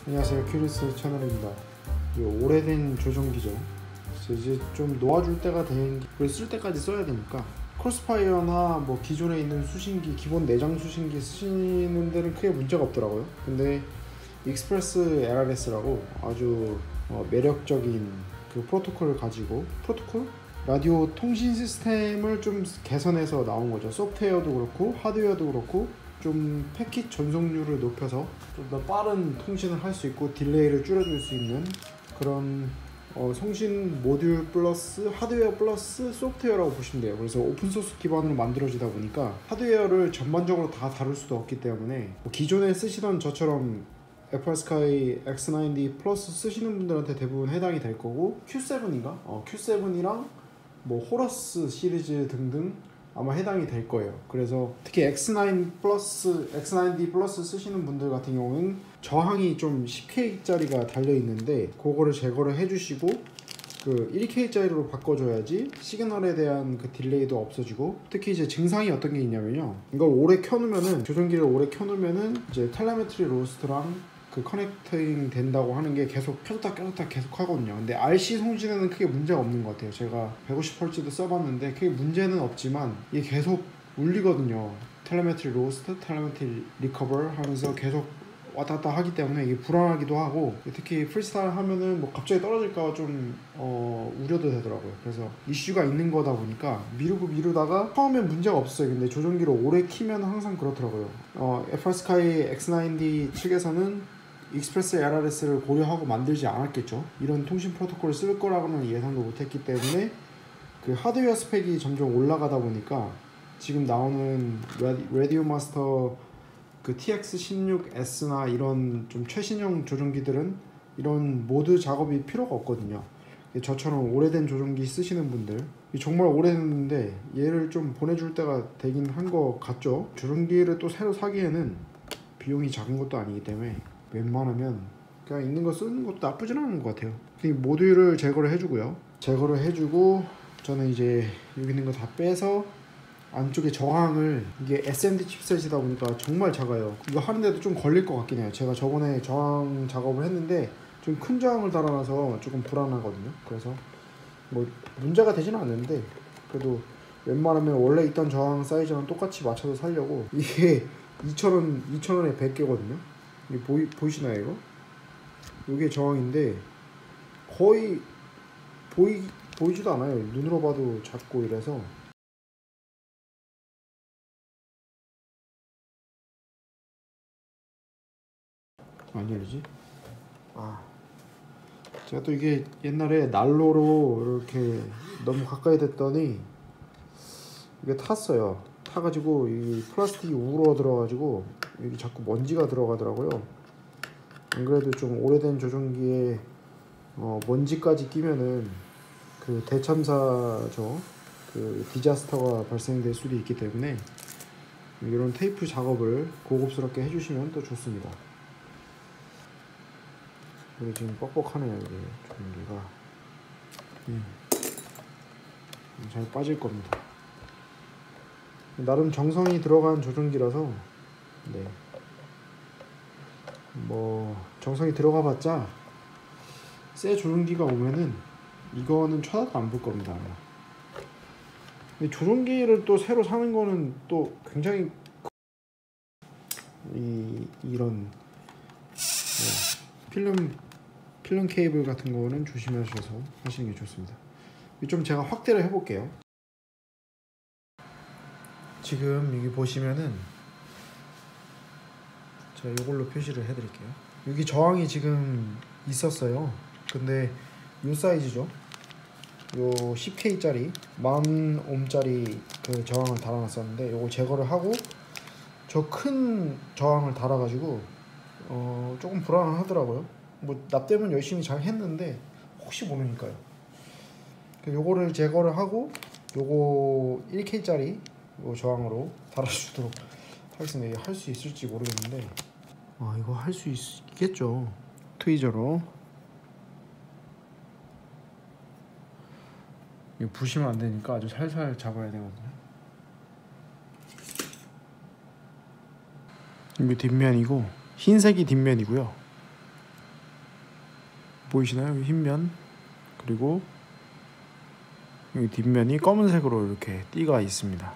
안녕하세요, 큐리스 채널입니다. 오래된 조종기죠. 이제 좀 놓아줄 때가 된, 그걸 쓸 때까지 써야 되니까 크로스파이어나 뭐 기존에 있는 수신기, 기본 내장 수신기 쓰시는 데는 크게 문제가 없더라고요. 근데 익스프레스 LRS라고 아주 매력적인 그 프로토콜을 가지고, 라디오 통신 시스템을 좀 개선해서 나온 거죠. 소프트웨어도 그렇고 하드웨어도 그렇고 좀 패킷 전송률을 높여서 좀 더 빠른 통신을 할 수 있고 딜레이를 줄여줄 수 있는 그런 송신 모듈 플러스 하드웨어 플러스 소프트웨어라고 보시면 돼요. 그래서 오픈소스 기반으로 만들어지다 보니까 하드웨어를 전반적으로 다 다룰 수도 없기 때문에 기존에 쓰시던 저처럼 FrSky X90 플러스 쓰시는 분들한테 대부분 해당이 될 거고, Q7인가? Q7이랑 뭐 호러스 시리즈 등등 아마 해당이 될 거예요. 그래서 특히 X90D 플러스 쓰시는 분들 같은 경우는 저항이 좀 10K짜리가 달려 있는데 그거를 제거를 해주시고 그 1K짜리로 바꿔줘야지 시그널에 대한 그 딜레이도 없어지고, 특히 이제 증상이 어떤 게 있냐면요, 이걸 오래 켜놓으면은, 조종기를 오래 켜놓으면은 이제 텔레메트리 로스트랑 그 커넥팅 된다고 하는 게 계속 켜졌다 켜졌다 계속 하거든요. 근데 RC 송신에는 크게 문제가 없는 것 같아요. 제가 150Hz도 써봤는데 크게 문제는 없지만 이게 계속 울리거든요. 텔레메트리 로스트, 텔레메트리 리커버 하면서 계속 왔다 갔다 하기 때문에 이게 불안하기도 하고, 특히 프리스타일 하면은 뭐 갑자기 떨어질까 좀 우려도 되더라고요. 그래서 이슈가 있는 거다 보니까 미루다가 처음엔 문제가 없었어요. 근데 조종기를 오래 키면 항상 그렇더라고요. FrSky X90 측에서는 익스프레스 LRS를 고려하고 만들지 않았겠죠. 이런 통신 프로토콜을 쓸 거라고는 예상도 못했기 때문에 그 하드웨어 스펙이 점점 올라가다 보니까 지금 나오는 라디오 마스터 그 TX16S나 이런 좀 최신형 조종기들은 이런 모드 작업이 필요가 없거든요. 저처럼 오래된 조종기 쓰시는 분들, 정말 오래됐는데 얘를 좀 보내줄 때가 되긴 한 것 같죠. 조종기를 또 새로 사기에는 비용이 작은 것도 아니기 때문에 웬만하면 그냥 있는 거 쓰는 것도 나쁘진 않은 것 같아요. 모듈을 제거를 해주고요. 제거를 해주고 저는 이제 여기 있는 거 다 빼서 안쪽에 저항을, 이게 SMD 칩셋이다 보니까 정말 작아요. 이거 하는데도 좀 걸릴 것 같긴 해요. 제가 저번에 저항 작업을 했는데 좀 큰 저항을 달아놔서 조금 불안하거든요. 그래서 뭐 문제가 되지는 않는데 그래도 웬만하면 원래 있던 저항 사이즈랑 똑같이 맞춰서 살려고. 이게 2,000원에 100개거든요 이게 보이시나요? 이거? 이게 저항인데 거의 보이지도 않아요. 눈으로 봐도 작고 이래서. 안 열리지? 제가 또 이게 옛날에 난로로 이렇게 너무 가까이 됐더니 이게 탔어요. 타가지고 이 플라스틱이 우러 들어가지고 여기 자꾸 먼지가 들어가더라고요. 안 그래도 좀 오래된 조종기에 먼지까지 끼면은 그 대참사죠. 그 디자스터가 발생될 수도 있기 때문에 이런 테이프 작업을 고급스럽게 해주시면 또 좋습니다. 이게 지금 뻑뻑하네요. 이게 조종기가 잘 빠질 겁니다. 나름 정성이 들어간 조종기라서 뭐 정성이 들어가봤자 새 조종기가 오면은 이거는 쳐다도 안 볼 겁니다. 근데 조종기를 또 새로 사는 거는 또 굉장히 이런 필름 케이블 같은 거는 조심하셔서 하시는 게 좋습니다. 좀 제가 확대를 해볼게요. 지금 여기 보시면은 제가 이걸로 표시를 해드릴게요. 여기 저항이 지금 있었어요. 근데 이 사이즈죠. 요 10K짜리 10,000ohm짜리 그 저항을 달아놨었는데 요거 제거를 하고 저 큰 저항을 달아가지고 조금 불안하더라고요. 뭐 나 때문에 열심히 잘 했는데 혹시 모르니까요. 요거를 제거를 하고 요거 1K짜리 요 저항으로 달아주도록 하겠습니다. 할 수 있을지 모르겠는데 이거 할 수 있겠죠. 트위저로 이거 부시면 안 되니까 아주 살살 잡아야 되거든요. 이게 뒷면이고 흰색이 뒷면이고요. 보이시나요? 흰면, 그리고 여기 뒷면이 검은색으로 이렇게 띠가 있습니다.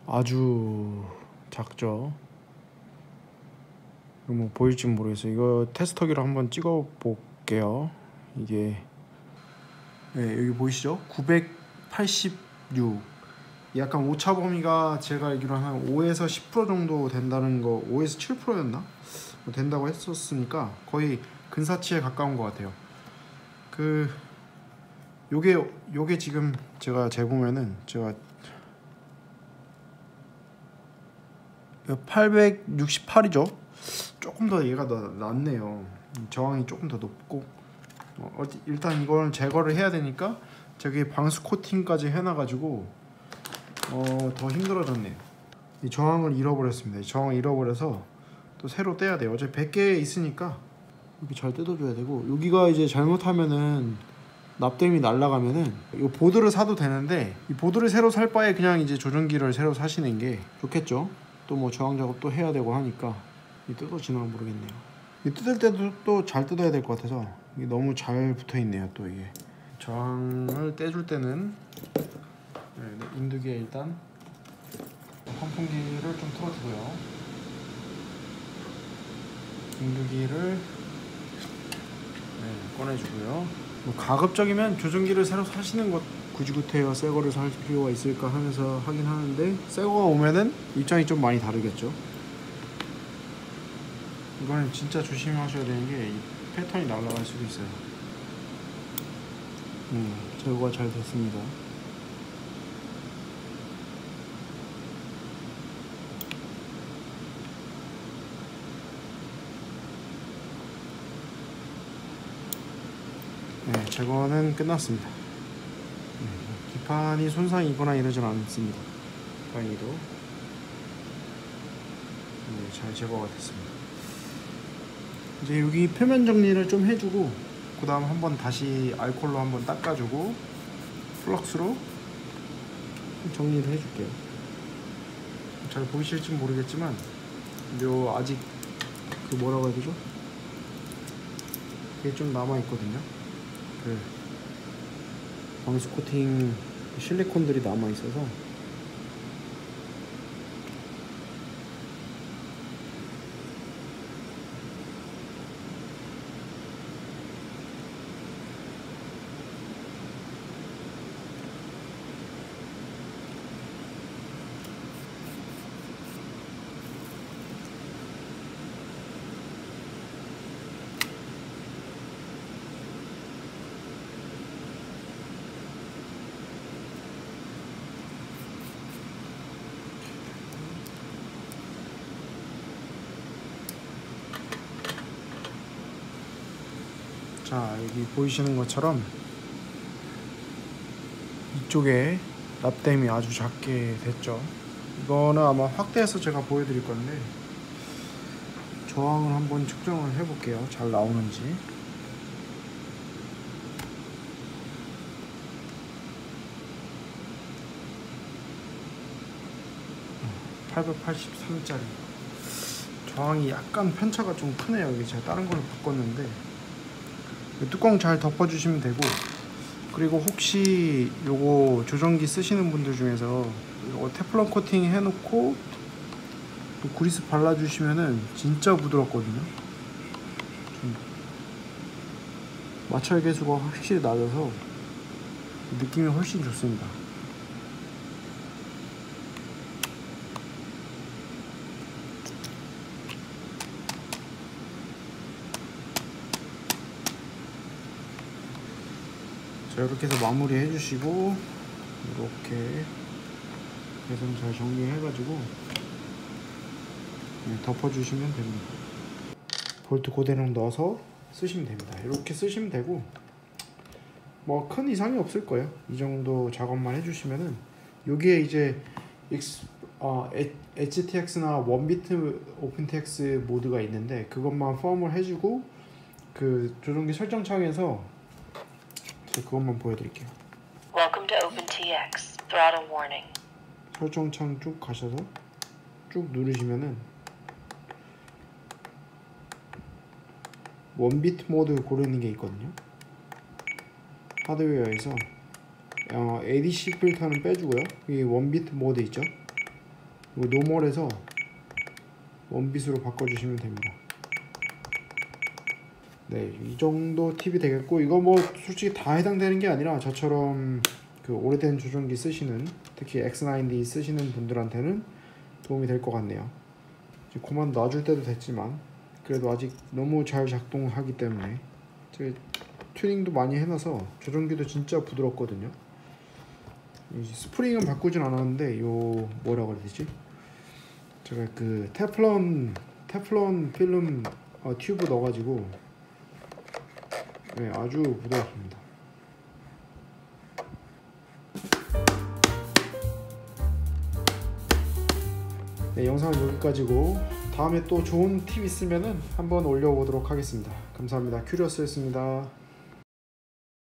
아주 작죠. 뭐 보일지 모르겠어요. 이거 테스터기로 한번 찍어 볼게요. 이게 여기 보이시죠? 986. 약간 오차 범위가 제가 알기로 한 5에서 10% 정도 된다는 거, 5에서 7%였나? 뭐 된다고 했었으니까 거의 근사치에 가까운 것 같아요. 요게 지금 제가 재보면은 제가 868이죠. 조금 더 얘가 더 낫네요. 저항이 조금 더 높고 일단 이걸 제거를 해야 되니까 저기 방수 코팅까지 해놔가지고 더 힘들어졌네요. 이 저항을 잃어버렸습니다. 이 저항을 잃어버려서 또 새로 떼야 돼요. 어차피 100개 있으니까 이렇게 잘 뜯어줘야 되고, 여기가 이제 잘못하면은 납땜이 날아가면은 이 보드를 사도 되는데, 이 보드를 새로 살 바에 그냥 이제 조종기를 새로 사시는 게 좋겠죠. 또 뭐 저항 작업 또 해야 되고 하니까 이 뜯어지나 모르겠네요. 이 뜯을 때도 또 잘 뜯어야 될 것 같아서 이게 너무 잘 붙어 있네요. 또 이게 저항을 떼줄 때는 인두기에 일단 환풍기를 좀 틀어주고요. 인두기를 꺼내주고요. 뭐 가급적이면 조종기를 새로 사시는 것 굳이구태여 새 거를 살 필요가 있을까 하면서 하긴 하는데, 새 거가 오면은 입장이 좀 많이 다르겠죠. 이거는 진짜 조심하셔야 되는 게 이 패턴이 날아갈 수도 있어요. 제거가 잘 됐습니다. 제거는 끝났습니다. 기판이 손상이 있거나 이러진 않습니다. 다행히도 잘 제거가 됐습니다. 이제 여기 표면 정리를 좀 해주고, 그 다음 한번 다시 알콜로 한번 닦아주고 플럭스로 정리를 해줄게요. 잘 보이실지 모르겠지만 요 아직 그 뭐라고 해야 되죠? 그게 좀 남아 있거든요. 그 방수 코팅 실리콘들이 남아 있어서 자, 여기 보이시는 것처럼 이쪽에 납땜이 아주 작게 됐죠. 이거는 아마 확대해서 제가 보여드릴 건데, 저항을 한번 측정을 해볼게요. 잘 나오는지. 883짜리. 저항이 약간 편차가 좀 크네요. 여기 제가 다른 걸로 바꿨는데, 뚜껑 잘 덮어주시면 되고, 그리고 혹시 요거 조정기 쓰시는 분들 중에서 이거 테플론 코팅 해놓고 또 그리스 발라주시면은 진짜 부드럽거든요. 마찰 계수가 확실히 낮아서 느낌이 훨씬 좋습니다. 자, 이렇게 해서 마무리 해주시고, 이렇게 배선 잘 정리해가지고 덮어주시면 됩니다. 볼트 그대로 넣어서 쓰시면 됩니다. 이렇게 쓰시면 되고, 뭐 큰 이상이 없을 거예요. 이 정도 작업만 해주시면은, 여기에 이제 HTX나 원비트 오픈텍스 모드가 있는데, 그것만 포함을 해주고, 그 조종기 설정 창에서 그것만 보여드릴게요. Welcome to OpenTX. Throttle warning. 설정창 쭉 가셔서 쭉 누르시면은 원비트 모드 고르는 게 있거든요. 하드웨어에서 ADC 필터는 빼주고요. 이 원비트 모드 있죠? 이거 노멀에서 원빗으로 바꿔주시면 됩니다. 네, 이 정도 팁이 되겠고, 이거 뭐 솔직히 다 해당되는 게 아니라 저처럼 그 오래된 조종기 쓰시는, 특히 X9D 쓰시는 분들한테는 도움이 될 것 같네요. 지금 그만 놔줄 때도 됐지만 그래도 아직 너무 잘 작동하기 때문에 제가 튜닝도 많이 해놔서 조종기도 진짜 부드럽거든요. 스프링은 바꾸진 않았는데 요 뭐라고 해야 되지? 제가 그 테플론 필름 튜브 넣어가지고 네, 아주 부드럽습니다. 네, 영상은 여기까지고 다음에 또 좋은 팁 있으면은 한번 올려보도록 하겠습니다. 감사합니다. 큐리어스였습니다.